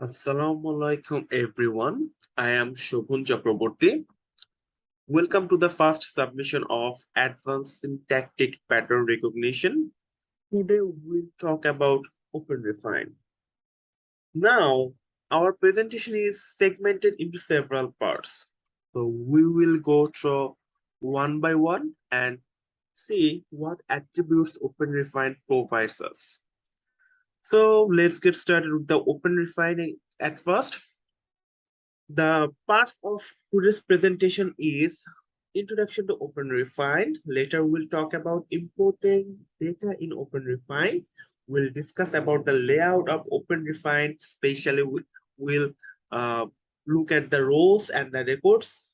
Assalamualaikum everyone. I am Sovon Chakraborty. Welcome to the first submission of Advanced Syntactic Pattern Recognition. Today we'll talk about OpenRefine. Now, our presentation is segmented into several parts. So we will go through one by one and see what attributes OpenRefine provides us. So let's get started with the OpenRefine at first. The parts of today's presentation is introduction to OpenRefine. Later, we'll talk about importing data in OpenRefine. We'll discuss about the layout of OpenRefine, especially we'll uh, look at the rows and the records.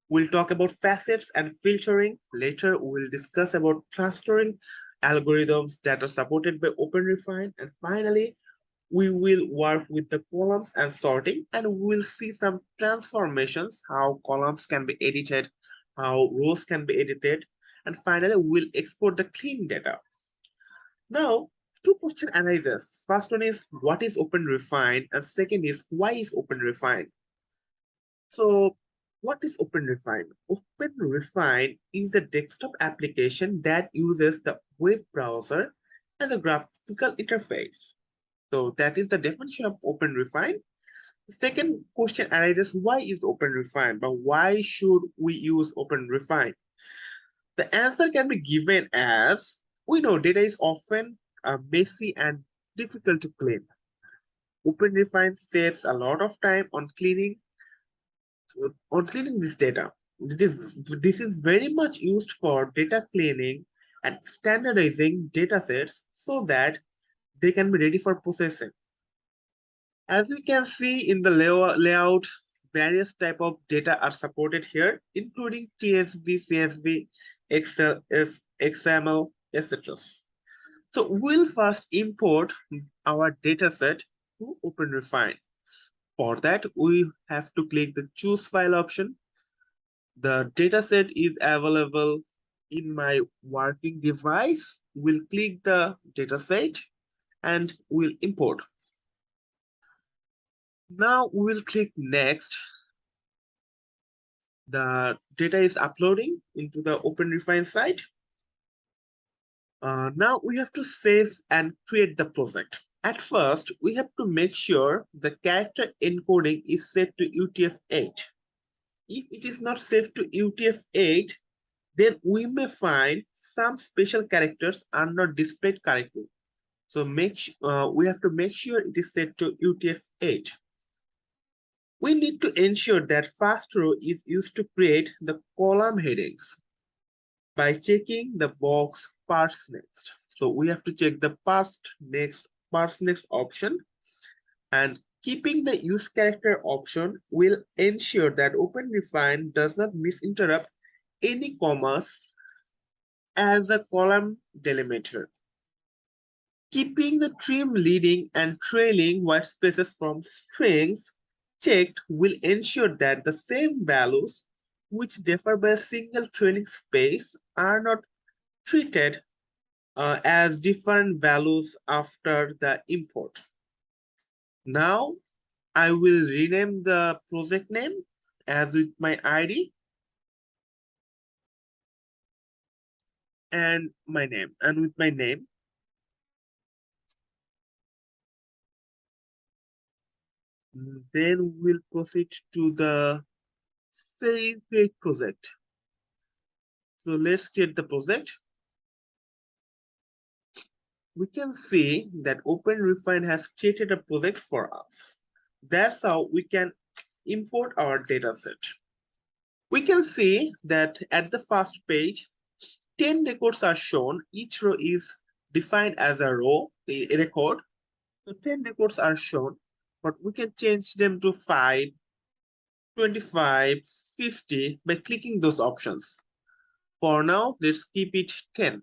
We'll talk about facets and filtering. Later, we'll discuss about clustering algorithms that are supported by OpenRefine. And finally, we will work with the columns and sorting, and we'll see some transformations, how columns can be edited, how rows can be edited, and finally we'll export the clean data. Now, two question arises. First one is what is OpenRefine, and second is why is OpenRefine? So what is OpenRefine? OpenRefine is a desktop application that uses the web browser as a graphical interface. So that is the definition of OpenRefine. The second question arises, why is OpenRefine? But why should we use OpenRefine? The answer can be given as we know data is often messy and difficult to clean. OpenRefine saves a lot of time on cleaning this data. This is very much used for data cleaning and standardizing data sets so that they can be ready for processing. As you can see in the layout, various type of data are supported here, including TSV, CSV, Excel, XML, etc. So we'll first import our data set to OpenRefine. For that, we have to click the choose file option. The data set is available in my working device. We'll click the data set and we'll import. Now we will click next. The data is uploading into the OpenRefine site. Now we have to save and create the project. At first, we have to make sure the character encoding is set to UTF-8. If it is not set to UTF-8, then we may find some special characters are not displayed correctly. So we have to make sure it is set to UTF-8. We need to ensure that first row is used to create the column headings by checking the box parse next. So we have to check the parse next option, and keeping the use character option will ensure that OpenRefine does not misinterrupt any commas as a column delimiter. Keeping the trim leading and trailing white spaces from strings checked will ensure that the same values which differ by a single trailing space are not treated as different values after the import. Now I will rename the project name as with my ID and my name, and with my name. Then we'll proceed to the save create project. So let's create the project. We can see that OpenRefine has created a project for us. That's how we can import our dataset. We can see that at the first page, 10 records are shown. Each row is defined as a record. So 10 records are shown, but we can change them to 5, 25, 50 by clicking those options. For now, let's keep it 10.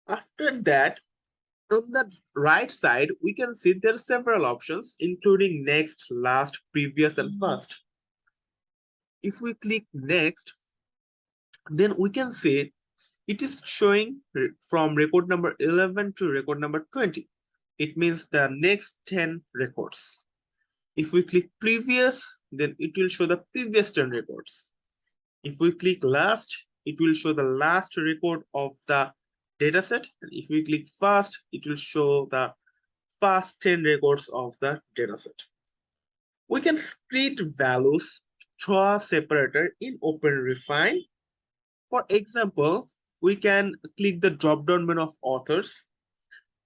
After that, on the right side, we can see there are several options, including next, last, previous, and first. If we click next, then we can see it is showing from record number 11 to record number 20. It means the next 10 records. If we click previous, then it will show the previous 10 records. If we click last, it will show the last record of the dataset. And if we click first, it will show the first 10 records of the dataset. We can split values through a separator in OpenRefine. For example, we can click the drop-down menu of authors.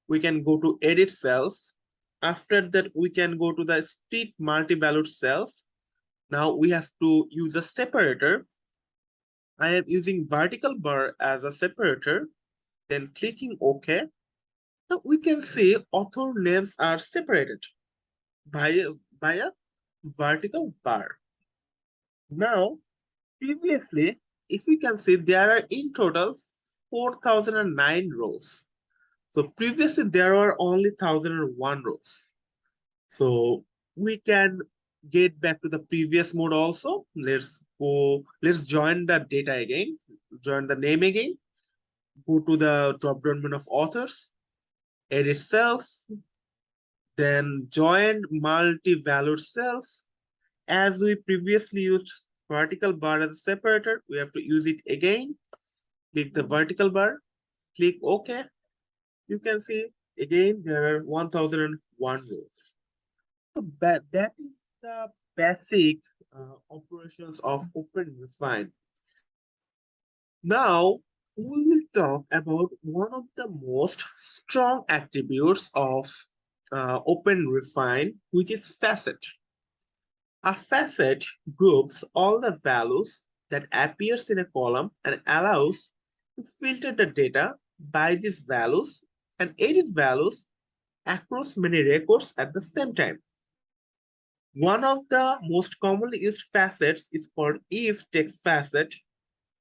We can go to edit cells. After that, we can go to the split multi-valued cells. Now we have to use a separator. I am using vertical bar as a separator, then clicking OK. Now we can see author names are separated by a vertical bar. Now, previously, if we can see, there are in total 4009 rows. So previously there were only 1001 rows. So we can get back to the previous mode also. Let's join the data again, join the name again, go to the drop-down menu of authors, edit cells, then join multi-valued cells. As we previously used vertical bar as a separator, we have to use it again. Click the vertical bar, click OK. You can see again there are 1001 rows. So that is the basic operations of OpenRefine. Now we will talk about one of the most strong attributes of OpenRefine, which is facet. A facet groups all the values that appears in a column and allows to filter the data by these values and edit values across many records at the same time. One of the most commonly used facets is called if text facet.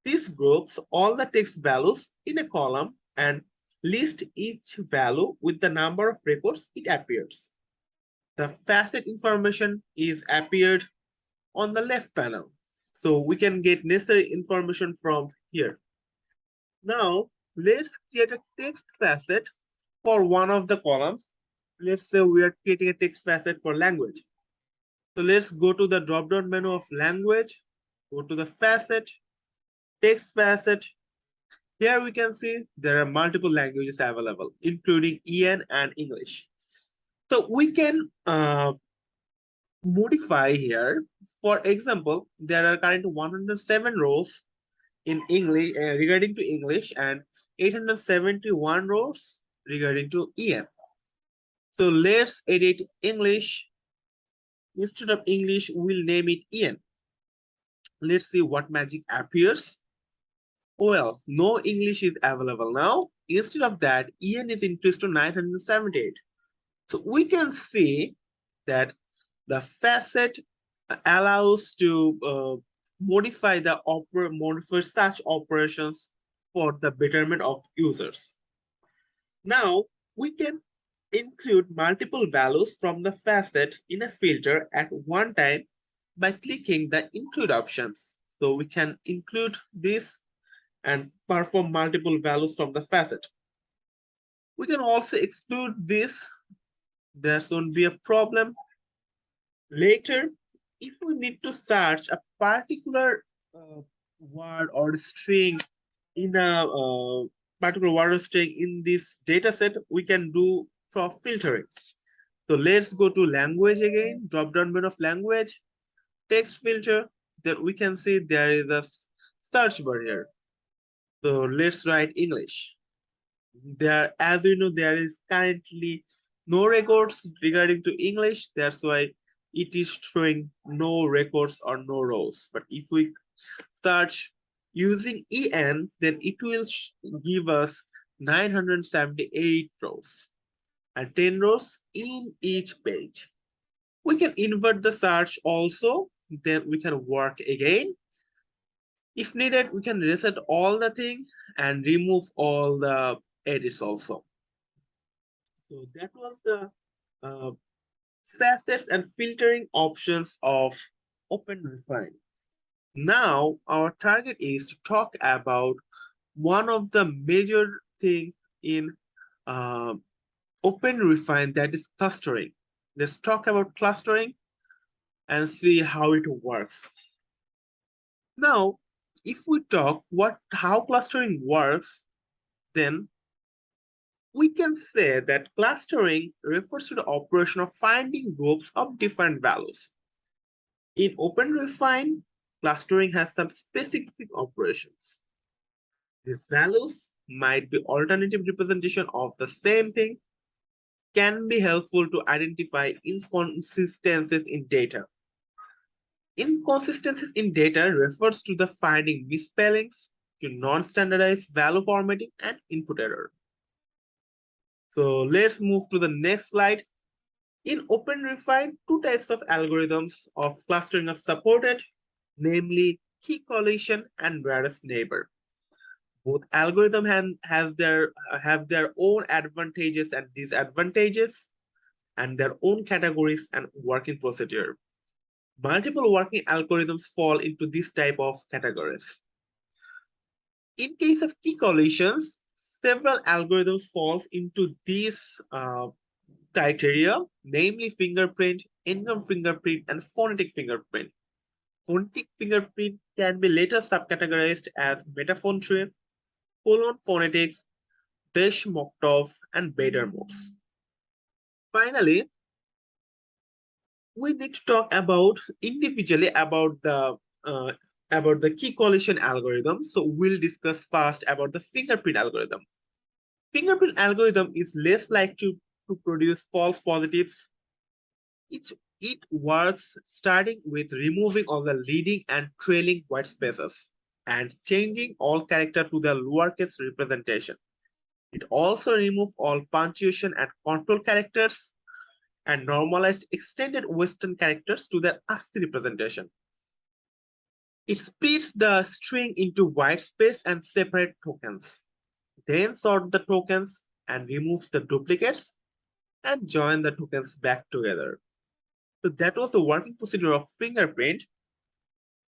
This groups all the text values in a column and lists each value with the number of records it appears. The facet information is appeared on the left panel. So we can get necessary information from here. Now, let's create a text facet for one of the columns. Let's say we are creating a text facet for language. So let's go to the drop-down menu of language, go to the facet, text facet. Here we can see there are multiple languages available, including EN and English. So we can modify here. For example, there are currently 107 rows in English regarding to English and 871 rows regarding to EN. So let's edit English. Instead of English, we'll name it EN. Let's see what magic appears. Well, no English is available now. Instead of that, EN is increased to 978. So we can see that the facet allows to modify such operations for the betterment of users. Now we can include multiple values from the facet in a filter at one time by clicking the include options. So we can include this and perform multiple values from the facet. We can also exclude this. There shouldn't be a problem. Later, if we need to search a particular word or string in a particular word or string in this data set, we can do for filtering. So let's go to language again, drop down menu of language, text filter. Then we can see there is a search bar here. So let's write English. There, as we know, there is currently no records regarding to English. That's why it is showing no records or no rows. But if we search using EN, then it will give us 978 rows and 10 rows in each page. We can invert the search also, then we can work again. If needed, we can reset all the thing and remove all the edits also. So that was the facets and filtering options of OpenRefine. Now our target is to talk about one of the major thing in OpenRefine, that is clustering. Let's talk about clustering. and see how it works. Now, if we talk how clustering works, then we can say that clustering refers to the operation of finding groups of different values. In OpenRefine, clustering has some specific operations. These values might be alternative representation of the same thing, can be helpful to identify inconsistencies in data. Inconsistencies in data refers to the finding misspellings, to non-standardized value formatting, and input error. So let's move to the next slide. In OpenRefine, two types of algorithms of clustering are supported, namely key collision and rarest neighbor. Both algorithms have their own advantages and disadvantages, and their own categories and working procedure. Multiple working algorithms fall into this type of categories. In case of key collisions, several algorithms falls into these criteria, namely fingerprint, income fingerprint, and phonetic fingerprint. Phonetic fingerprint can be later subcategorized as metaphone tree, colon phonetics, Desh-Moktov, and Bader-Modes. Finally, we need to talk about individually about the key collision algorithm. So we'll discuss first about the fingerprint algorithm. Fingerprint algorithm is less likely to produce false positives. It works starting with removing all the leading and trailing white spaces and changing all character to the lowercase representation. It also removes all punctuation and control characters and normalized extended Western characters to their ASCII representation. It splits the string into white space and separate tokens, then sort the tokens and removes the duplicates and join the tokens back together. So that was the working procedure of fingerprint,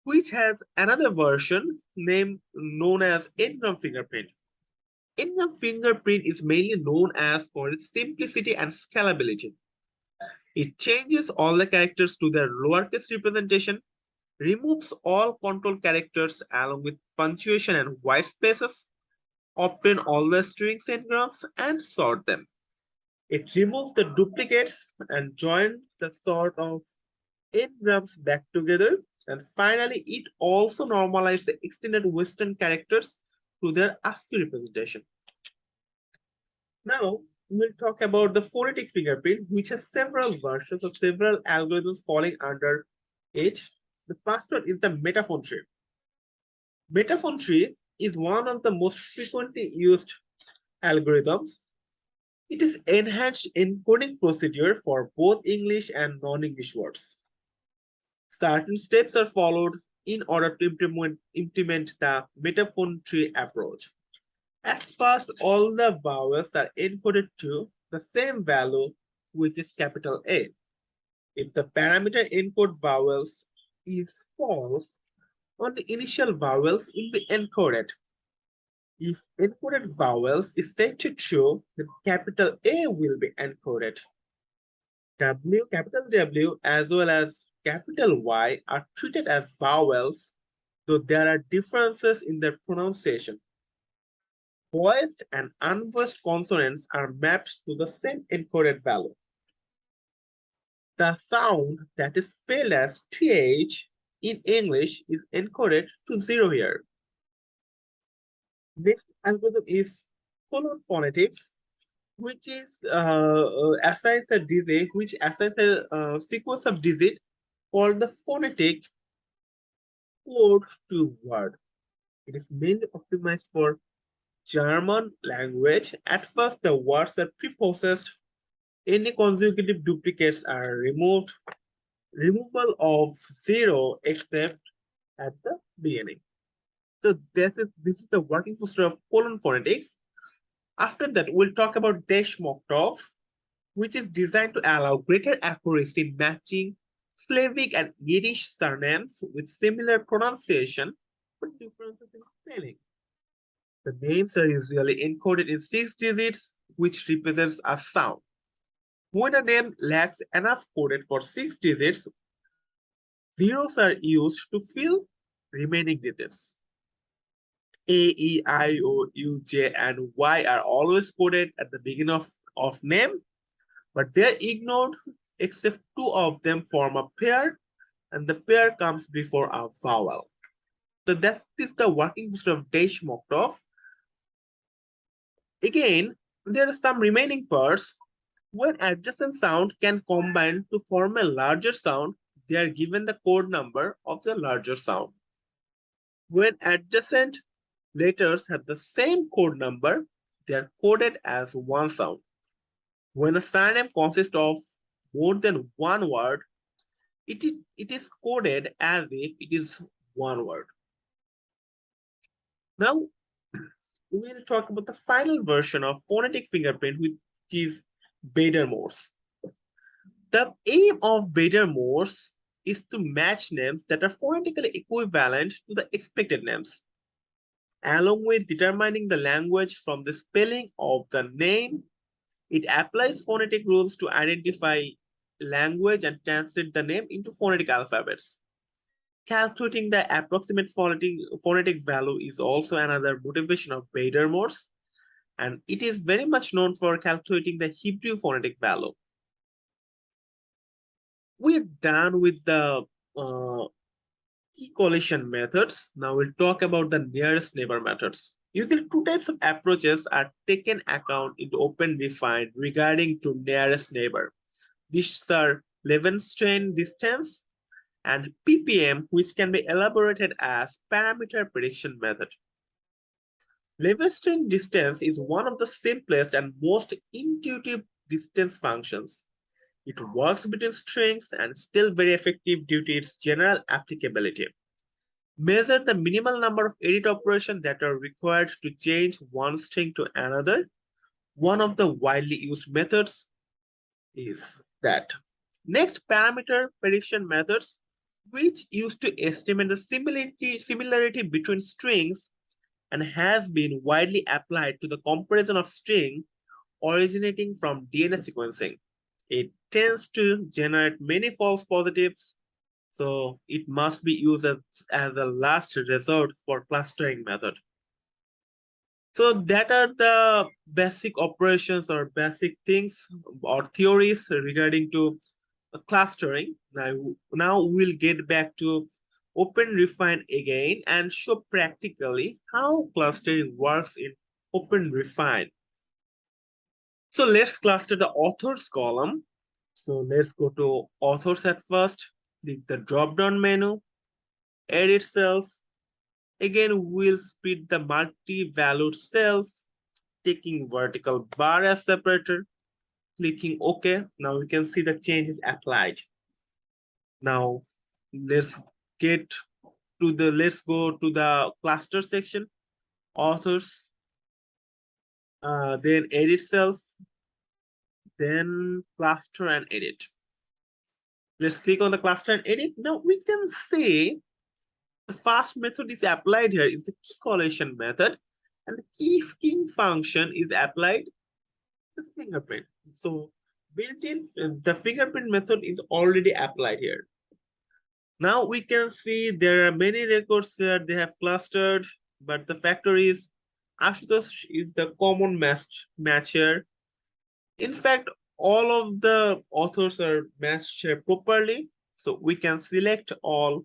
which has another version known as n-gram fingerprint. N-gram fingerprint is mainly known as for its simplicity and scalability. It changes all the characters to their lowercase representation, removes all control characters along with punctuation and white spaces, obtain all the strings n-grams, and sort them. It removes the duplicates and joins the sort of n-grams back together. And finally, it also normalizes the extended Western characters to their ASCII representation. Now, we'll talk about the phonetic fingerprint, which has several versions of several algorithms falling under it. The first one is the metaphone tree. Metaphone tree is one of the most frequently used algorithms. It is enhanced encoding procedure for both English and non-English words. Certain steps are followed in order to implement the metaphone tree approach. At first, all the vowels are encoded to the same value, which is capital A. If the parameter encode vowels is false, only initial vowels will be encoded. If encoded vowels is set to true, then capital A will be encoded. Capital W, as well as capital Y are treated as vowels, though there are differences in their pronunciation. Voiced and unvoiced consonants are mapped to the same encoded value. The sound that is spelled as TH in English is encoded to 0 here. Next algorithm is colon phonetics, which is assigns a digit, which assigns a sequence of digit called the phonetic code to word. It is mainly optimized for German language. At first, the words are preprocessed. Any consecutive duplicates are removed. Removal of 0 except at the beginning. So this is the working procedure of colon phonetics. After that, we'll talk about Desh-Moktov, which is designed to allow greater accuracy in matching Slavic and Yiddish surnames with similar pronunciation but differences in spelling. The names are usually encoded in 6 digits, which represents a sound. When a name lacks enough coded for 6 digits, Zeros are used to fill remaining digits. A, E, I, O, U, J, and Y are always coded at the beginning of name, but they're ignored except two of them form a pair, and the pair comes before a vowel. So that is the working system of Dash Mokhtov. Again, there are some remaining parts. When adjacent sound can combine to form a larger sound, they are given the code number of the larger sound. When adjacent letters have the same code number, they are coded as one sound. When a surname consists of more than one word, it is coded as if it is one word. Now, we'll talk about the final version of phonetic fingerprint, which is Bader-Morse. The aim of Bader-Morse is to match names that are phonetically equivalent to the expected names, along with determining the language from the spelling of the name. It applies phonetic rules to identify language and translate the name into phonetic alphabets. Calculating the approximate phonetic value is also another motivation of Bader-Morse, and it is very much known for calculating the Hebrew phonetic value. We're done with the key collision methods. Now we'll talk about the nearest neighbor methods. Usually two types of approaches are taken account into OpenRefine regarding to nearest neighbor. These are Levenshtein distance and PPM, which can be elaborated as parameter prediction method. Levenshtein distance is one of the simplest and most intuitive distance functions. It works between strings and is still very effective due to its general applicability. Measure the minimal number of edit operations that are required to change one string to another. One of the widely used methods is that. Next, parameter prediction methods, which used to estimate the similarity between strings and has been widely applied to the comparison of string originating from DNA sequencing. It tends to generate many false positives, so it must be used as a last resort for clustering method. So that are the basic operations or basic things or theories regarding to clustering. Now we'll get back to OpenRefine again and show practically how clustering works in OpenRefine. So let's cluster the authors column. So let's go to authors at first, click the drop-down menu, edit cells. Again, we'll split the multi-valued cells, taking vertical bar as separator, clicking OK. Now we can see the changes applied. Now let's go to the cluster section, authors, then edit cells, then cluster and edit. Let's click on the cluster and edit. Now we can see the first method is applied here is the key collation method, and the keying function is applied to the fingerprint. So built-in, the fingerprint method is already applied here. Now we can see there are many records here they have clustered, but the factor is Ashutosh is the common match here. In fact, all of the authors are matched here properly. So we can select all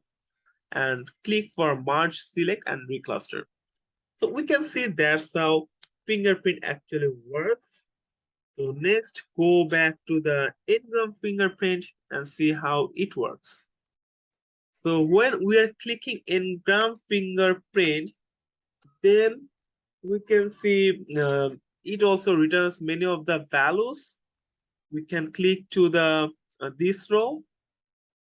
and click for merge select and recluster. So we can see that's how fingerprint actually works. So next, go back to the Ngram fingerprint and see how it works. So when we are clicking Ngram fingerprint, then we can see it also returns many of the values. We can click to the this row.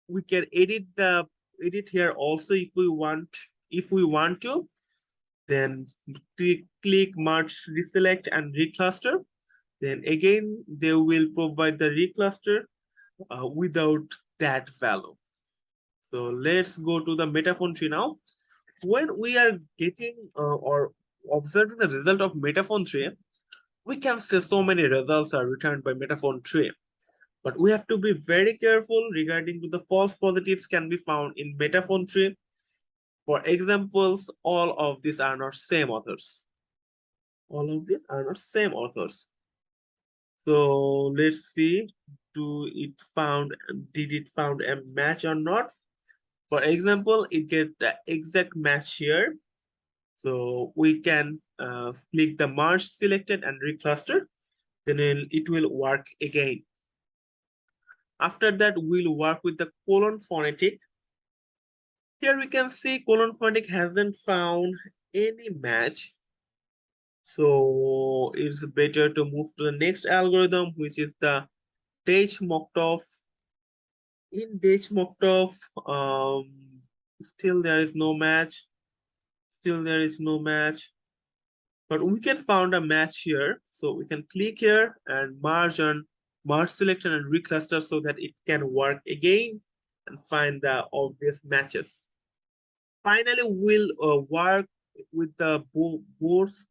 We can edit here also if we want to. Then click merge reselect and recluster. Then again they will provide the recluster without that value. So let's go to the metaphone tree now. When we are getting or observing the result of metaphone tree, we can say so many results are returned by metaphone tree. But we have to be very careful regarding to the false positives can be found in metaphone tree. For examples, all of these are not same authors. All of these are not same authors. So let's see, did it found a match or not? For example, it get the exact match here. So we can click the merge selected and recluster, then it will work again. After that, we'll work with the colon phonetic. Here we can see colon phonetic hasn't found any match. So it's better to move to the next algorithm, which is the Dej-Moktov. In Dej-Moktov, still there is no match. Still there is no match. But we can find a match here. So we can click here and merge selection and recluster so that it can work again and find the obvious matches. Finally, we'll work with the Morse.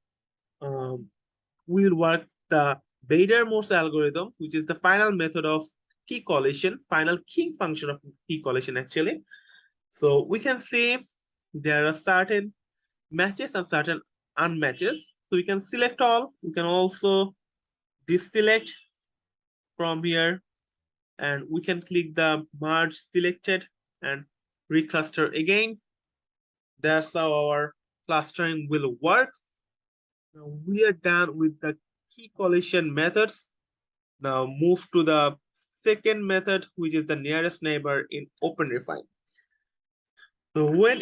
We'll work the Bader-Morse algorithm, which is the final method of key collision, final key function of key collision actually. So we can see there are certain matches and certain unmatches. So we can select all. We can also deselect from here, and we can click the merge selected and recluster again. That's how our clustering will work. Now we are done with the key collision methods. Now move to the second method, which is the nearest neighbor in OpenRefine. So when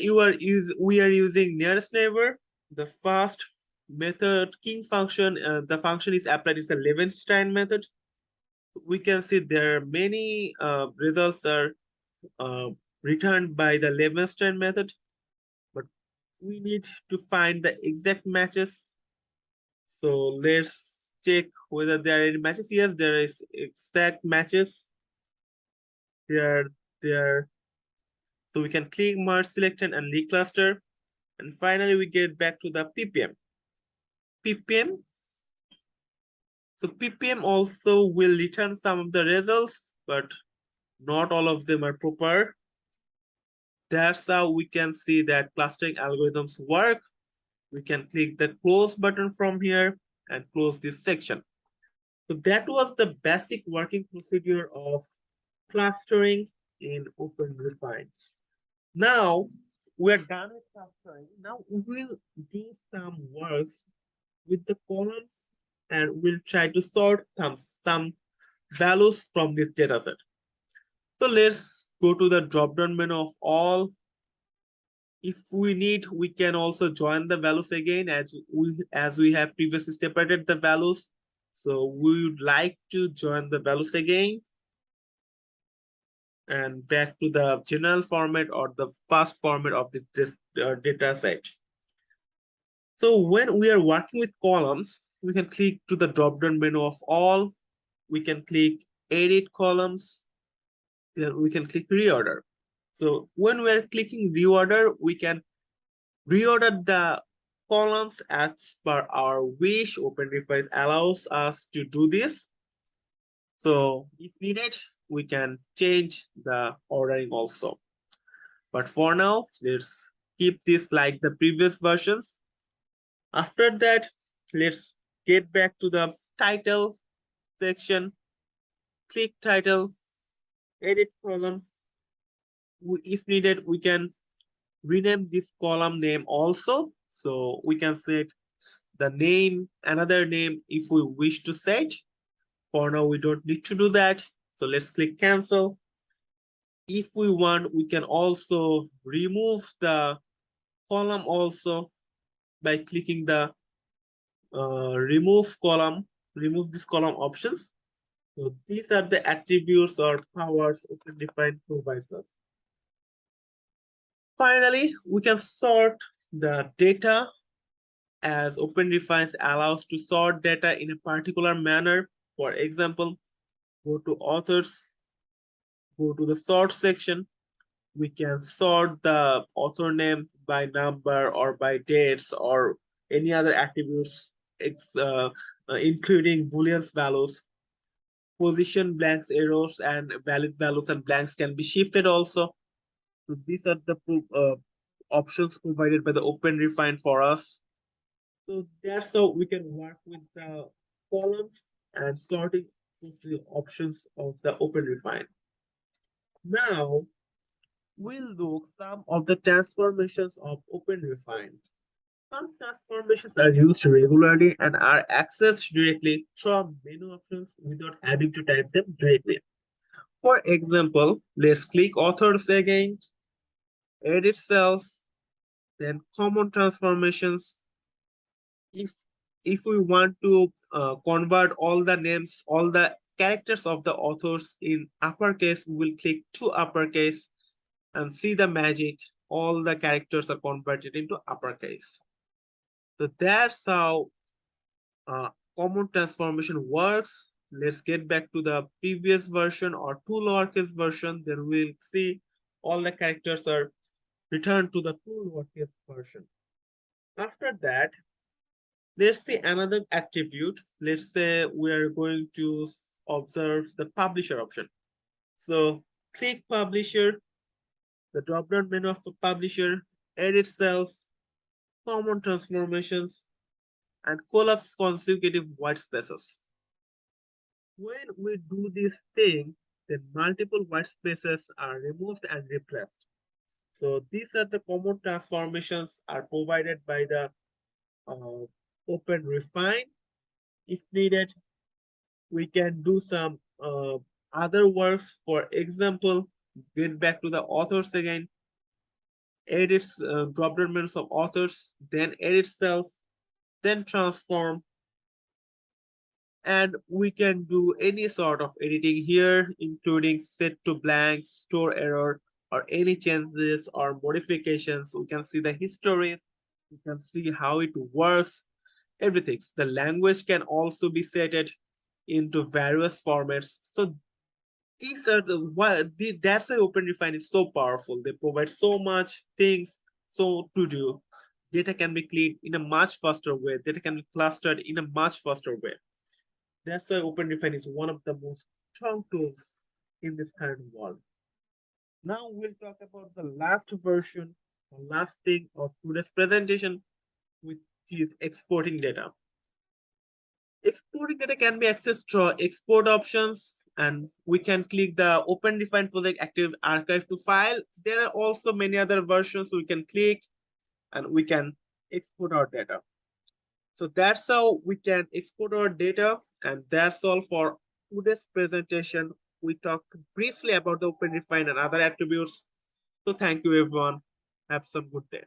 we are using nearest neighbor, the first method king function, the function is applied is a Levenstein method. We can see there are many results are uh, returned by the Levenstein method, but we need to find the exact matches. So let's check whether there are any matches. Yes, there is exact matches. There, there. So we can click merge selection and recluster. And finally, we get back to the ppm. ppm. So ppm also will return some of the results, but not all of them are proper. That's how we can see that clustering algorithms work. We can click the close button from here and close this section. So that was the basic working procedure of clustering in OpenRefine. Now we're done with clustering. Now we will do some works with the columns and we'll try to sort some values from this dataset. So let's go to the drop-down menu of all. If we need, we can also join the values again as we have previously separated the values. So we would like to join the values again and back to the general format or the first format of the data set. So when we are working with columns, we can click to the drop-down menu of all. We can click edit columns. Then we can click reorder. So when we are clicking reorder, we can reorder the columns as per our wish. OpenRefine allows us to do this. So if needed, we can change the ordering also. But for now, let's keep this like the previous versions. After that, let's get back to the title section. Click title, edit column. If needed, we can rename this column name also. So we can set the name, another name if we wish to set. For now, we don't need to do that. So let's click cancel. If we want, we can also remove the column also by clicking the remove this column options. So these are the attributes or powers OpenRefine provides us. Finally, we can sort the data as OpenRefine allows to sort data in a particular manner. For example, go to authors, go to the sort section. We can sort the author name by number or by dates or any other attributes, including Boolean values. position blanks errors and valid values and blanks can be shifted also. So these are the options provided by the OpenRefine for us. So that's how we can work with the columns and sorting the options of the OpenRefine. Now we'll look some of the transformations of OpenRefine. Some transformations are used regularly and are accessed directly from menu options without having to type them directly. For example, let's click authors again, edit cells, then common transformations. If we want to convert all the names, all the characters of the authors in uppercase, we will click to uppercase and see the magic. All the characters are converted into uppercase. So that's how common transformation works. Let's get back to the previous version or two lowercase version. Then we'll see all the characters are returned to the two lowercase version. After that, let's see another attribute. Let's say we are going to observe the publisher option. So click publisher, the drop-down menu of the publisher, edit cells, common transformations, and collapse consecutive white spaces. When we do this thing, then multiple white spaces are removed and replaced. So these are the common transformations are provided by the uh, OpenRefine. If needed, we can do some other works. For example, get back to the authors again, edit drop-down menus of authors, then edit cells, then transform, and we can do any sort of editing here, including set to blank, store error, or any changes or modifications. We can see the history, we can see how it works, everything. The language can also be set into various formats. So these are that's why OpenRefine is so powerful. They provide so much things so to do. Data can be cleaned in a much faster way. Data can be clustered in a much faster way. That's why OpenRefine is one of the most strong tools in this kind of world. Now we'll talk about the last version, the last thing of today's presentation, which is exporting data. Exporting data can be accessed through export options, and we can click the OpenRefine project active archive to file. There are also many other versions we can click and we can export our data. So that's how we can export our data, and that's all for today's presentation. We talked briefly about the OpenRefine and other attributes. So thank you everyone. Have some good day.